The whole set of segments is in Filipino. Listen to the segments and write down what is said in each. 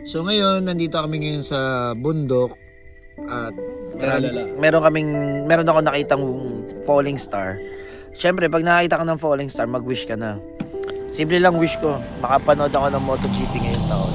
So ngayon, nandito kami ngayon sa bundok at meron ako nakitang falling star. Siyempre, pag nakita ka ng falling star, mag-wish ka na. Simple lang wish ko, makapanood ako ng MotoGP ngayong taon.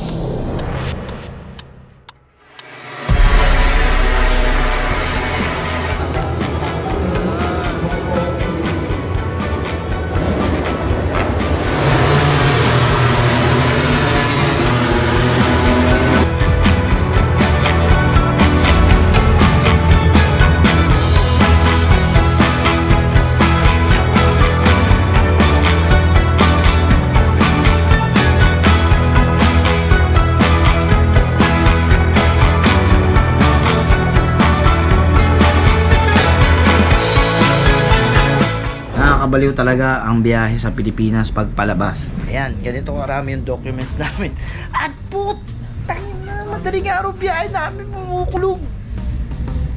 Nakakabaliw talaga ang biyahe sa Pilipinas pagpalabas. Ayan, ganito karami yung documents namin. At putang na, madaling araw biyahe namin bumukulog.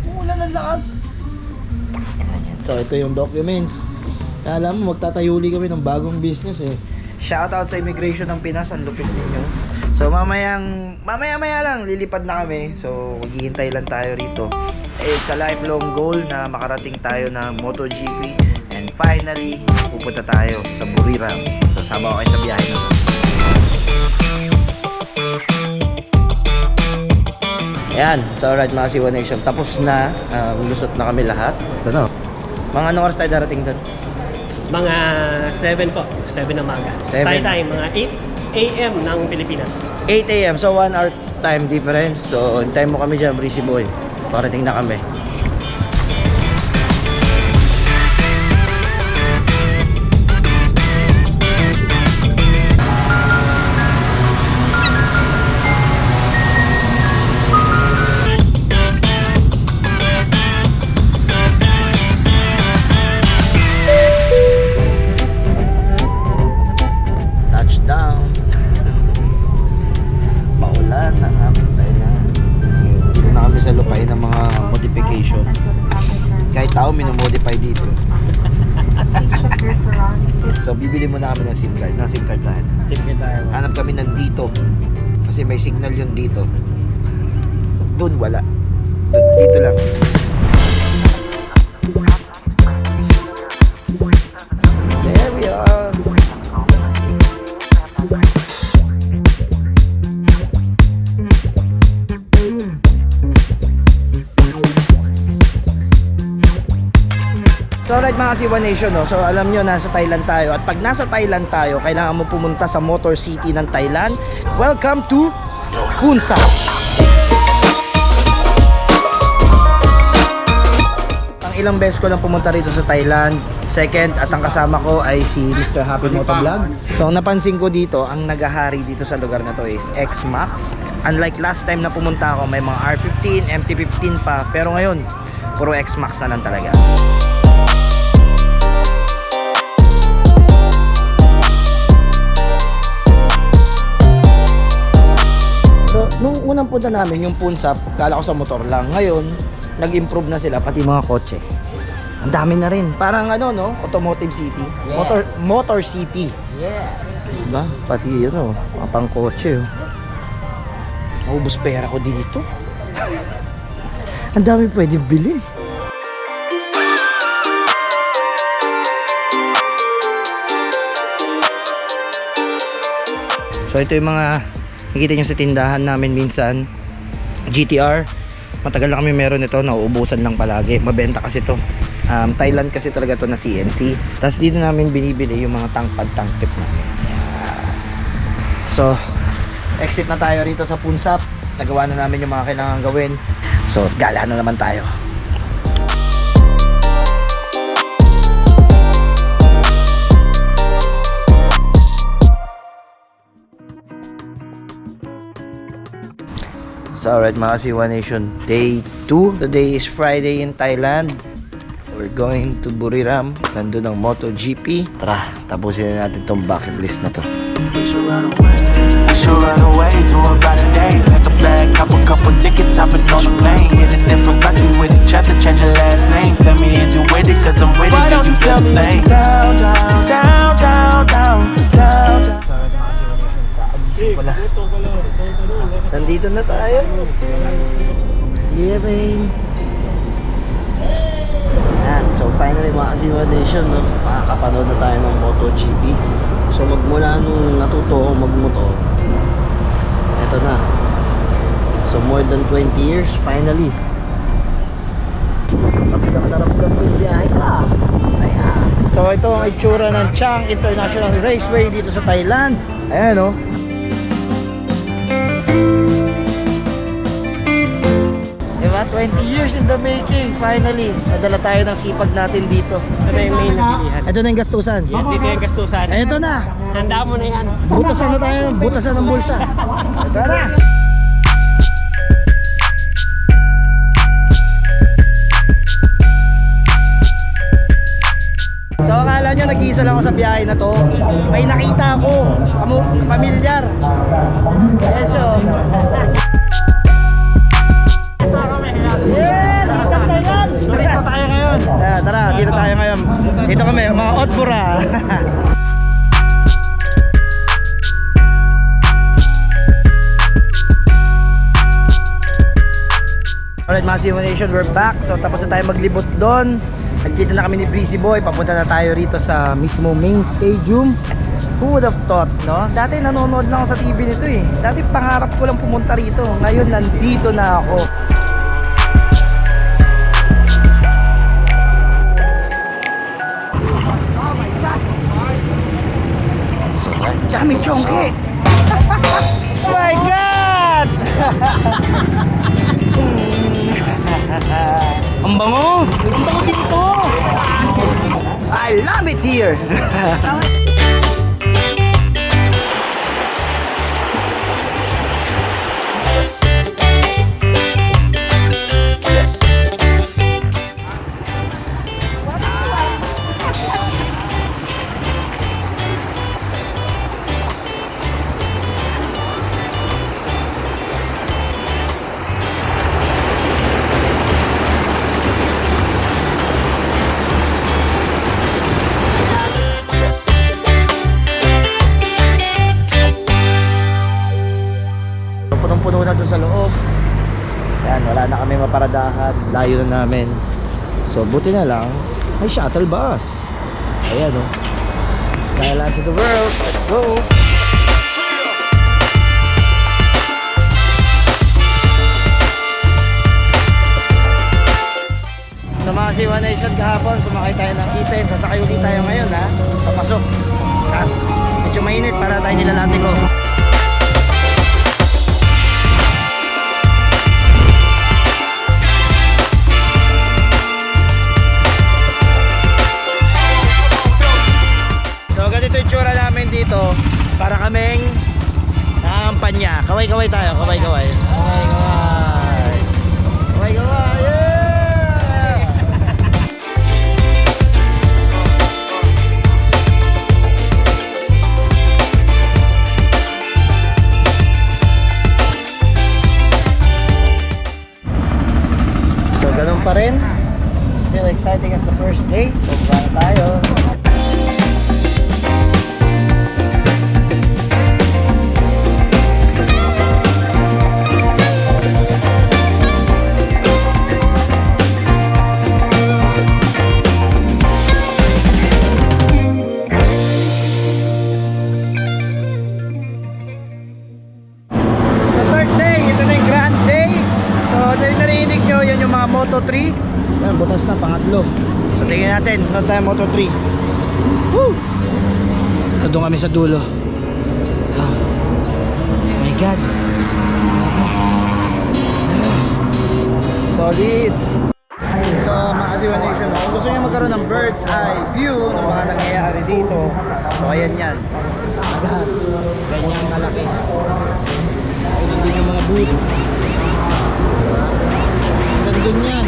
Umulan ng lakas. So ito yung documents. Kala mo magtatayuli kami ng bagong business eh. Shoutout sa Immigration ng Pinas, ang lupit ninyo. So mamaya lang lilipad na kami. So maghihintay lang tayo rito. It's a lifelong goal na makarating tayo na MotoGP. And finally, pupunta tayo sa Buriram. Sasama ko kayo sa biyahe na to. Ayan, so alright mga Siwa Nation, tapos na, lusot na kami lahat. Ito na. Mga anong oras tayo darating doon? Mga 7 po, 7 na umaga. 7. Tayo tayo, mga 8 a.m. ng Pilipinas. 8 a.m. So 1 hour time difference. So hintayin mo kami dyan, Breezy Boy. Parating na kami. Sa lupay ng mga modification. Kahit tao minomodify dito. So bibili muna kami ng SIM card. Na SIM card tayo. Hanap kami ng dito. Kasi may signal yun dito. Doon wala. Dito lang. There we are. So alright mga Siwa Nation, no? So alam nyo, nasa Thailand tayo. At pag nasa Thailand tayo, kailangan mo pumunta sa Motor City ng Thailand. Welcome to Khon Sap. Ang ilang beses ko lang pumunta rito sa Thailand. Second, at ang kasama ko ay si Mr. Happy Motovlog. So napansin ko dito, ang nagahari dito sa lugar na to is X-Max. Unlike last time na pumunta ako, may mga R15, MT-15 pa. Pero ngayon, puro X-Max na lang talaga. Nung unang punta namin, yung Khon Sap, kala ko sa motor lang. Ngayon, nag-improve na sila, pati mga kotse. Ang dami na rin. Parang ano, no? Automotive City. Yes. Motor City. Yes. Diba? Pati yun, no? Mga pang kotse, oh. Naubos pera ko dito. Ang dami pwedeng bilhin. So ito yung mga nakikita nyo sa tindahan namin minsan. GTR, matagal na kami meron ito, nauubusan lang palagi. Mabenta kasi to. Thailand kasi talaga to na CNC. Tapos dito namin binibili yung mga tank tip namin. So exit na tayo rito sa Khon Sap. Nagawa na namin yung mga kailangan gawin. So gala na naman tayo. So alright mga Siwa Nation, day 2. Today is Friday in Thailand. We're going to Buriram. Nandun ang MotoGP. Tara, tapusin na natin tong bucket list na to. We should run away to a brighter day. Like a bag, couple tickets, hopping on the plane. Hitting different countries with each other, change your last name. Tell me is you with it, cause I'm with it. Why don't you tell me it's down, down, down, down, down, down, down. Wala. Nandito na tayo. Yeah, man. Yan. So finally mga Kasiwa Nation, no? Makakapanood na tayo ng MotoGP. So magmula nung natuto ako magmotor, eto na. So more than 20 years, finally. Ramdam na ramdam ko yung biyahe ka. Saya. So ito ang itsura ng Chang International Raceway dito sa Thailand. Ayan, no? Diba? 20 years in the making. Finally, nadala tayo ng sipag natin dito. Ito na yung main na pilihan. Ito na yung gastusan. Yes, dito yung gastusan. Ito na. Handa mo na yan. Butasan na tayo. Butasan ng bulsa. Ito na. So akala nyo nag-iisa lang ako sa biyahe na to. May nakita ako. Pamilyar. Yes, so. Yeah, dito tayo. Dito tayo ngayon. Tara, dito tayo ngayon. Dito kami, mga Otbura. Alright mga Simulation, we're back. So tapos na tayo maglibot doon. Nagkita na kami ni Breezy Boy. Papunta na tayo rito sa mismo main stadium. Who would have thought, no? Dati nanonood lang ako sa TV nito eh. Dati pangarap ko lang pumunta rito. Ngayon nandito na ako. Oh my God! Dami chongke! Oh my God! Ang bango! Ang bango dito! I love it here! Punong-puno na dun sa loob. Yan, wala na kami maparadahan. Layo na namin. So, buti na lang may shuttle bus. Ayan, o. Thailand to the world. Let's go! Sa mga Siwa Nation kahapon, sumakay tayo ng ipin. Sasakay ulit tayo ngayon, ha? Papasok. Tapos, medyo mainit para tayo nilalate ko. Ganito yung tsura namin dito. Para kaming nakampanya. Kaway-kaway tayo. Kaway-kaway. Kaway-kaway. Kaway-kaway. Yeah! So ganun pa rin. Still exciting as the first day. So baka tayo. Moto3. Yan, butas na, pangatlo. So tingnan natin, doon tayo Moto3. Woo! So doon kami sa dulo. Oh my God. Solid. So mga Kasiwa Nation, kung gusto nyo magkaroon ng bird's eye view ng mga nangyayari dito, so ayan yan. Agad. Ganyan kalaki. Ayun din yung mga booth. Gandun yan.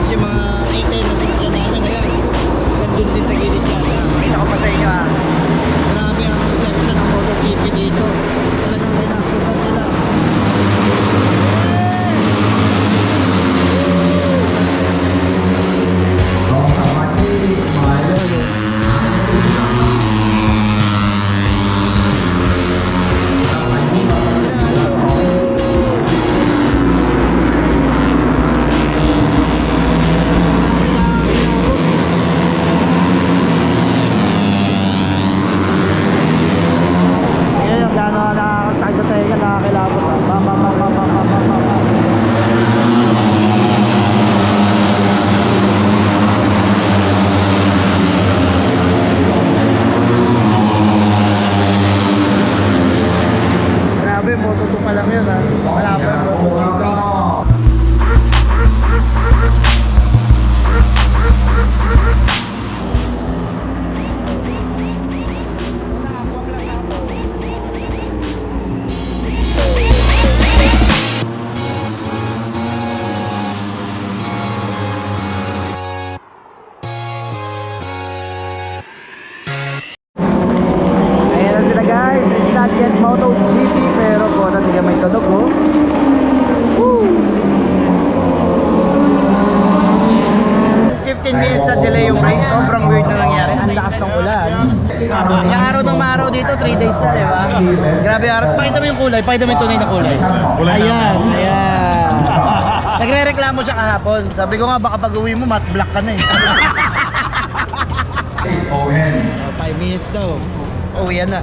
Kasi mga item na sinakyan namin, ayan. Gandun din sa gilid yan. Kita ko pa sa inyo, ha. Grabe ang reception ng MotoGP dito. Talagang pinasusan nila. Wala pa yung MotoGP. Ayan na sila guys, it's not yet MotoGP pero po natin may tunog oh. Woo! 15 minutes na delay yung race, sobrang weird na nangyari. Ang lakas ng ulan. Ilang araw ng araw dito, 3 days na, di ba? Grabe araw. Pakita mo yung kulay, pakita mo yung tunay na kulay. Ayan, ayan. Nagre-reklamo siya kahapon. Sabi ko nga, baka pag uwi mo, matte black ka na eh. 5 minutes daw. Oh, yan na.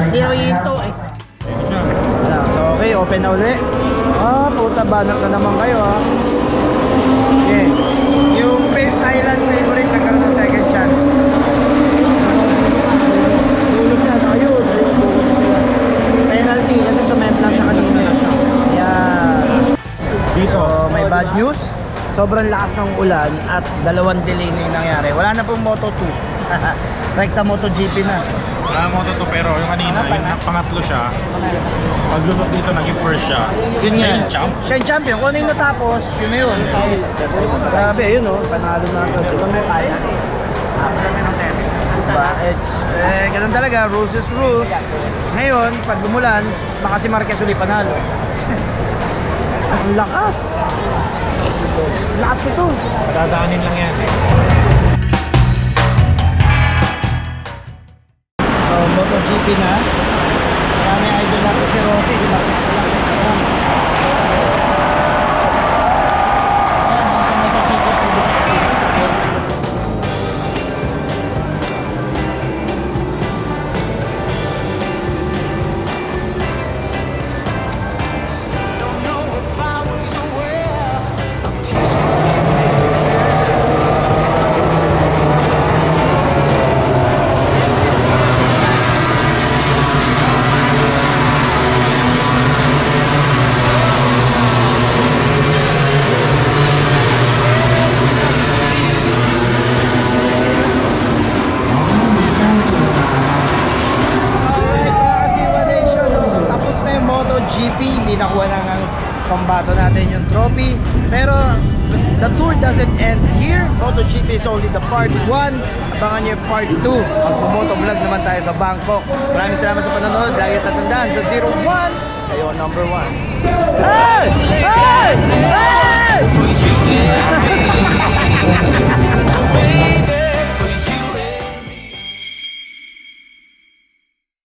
Hindi ako hinto eh. So, okay, open na uli. Ah, puta, banat na naman kayo ah. Okay. Yung Thailand favorite nagkaroon ng second chance. Dulo siya, ayun. Penalty kasi sumemplang siya kanina. Yeah. So, may bad news. Sobrang lakas ng ulan at dalawang delay na yung nangyari. Wala na pong Moto2. Rekta MotoGP na. Wala mo to pero yung kanina, yung pangatlo siya, paglusot dito, naging first siya. Yun nga. Yung champ. Siya yung champion. Kung ano yung natapos, yun na yun. Grabe, yun o. Panalo na ito. Diba? Ganun talaga. Rules is rules. Ngayon, pag bumulan, baka si Marquez uli panalo. Ang lakas. Lakas ito. Dadaanin lang yan. So, MotoGP na. Kami idol natin si Rossi. Si Marquez na lang. MotoGP, hindi nakuha na ng pambato natin yung trophy. Pero the tour doesn't end here. MotoGP is only the part 1. Abangan nyo yung part 2. Magpo-motovlog naman tayo sa Bangkok. Maraming salamat sa panonood. Lagi tatandaan sa 01. Kayo ang number 1.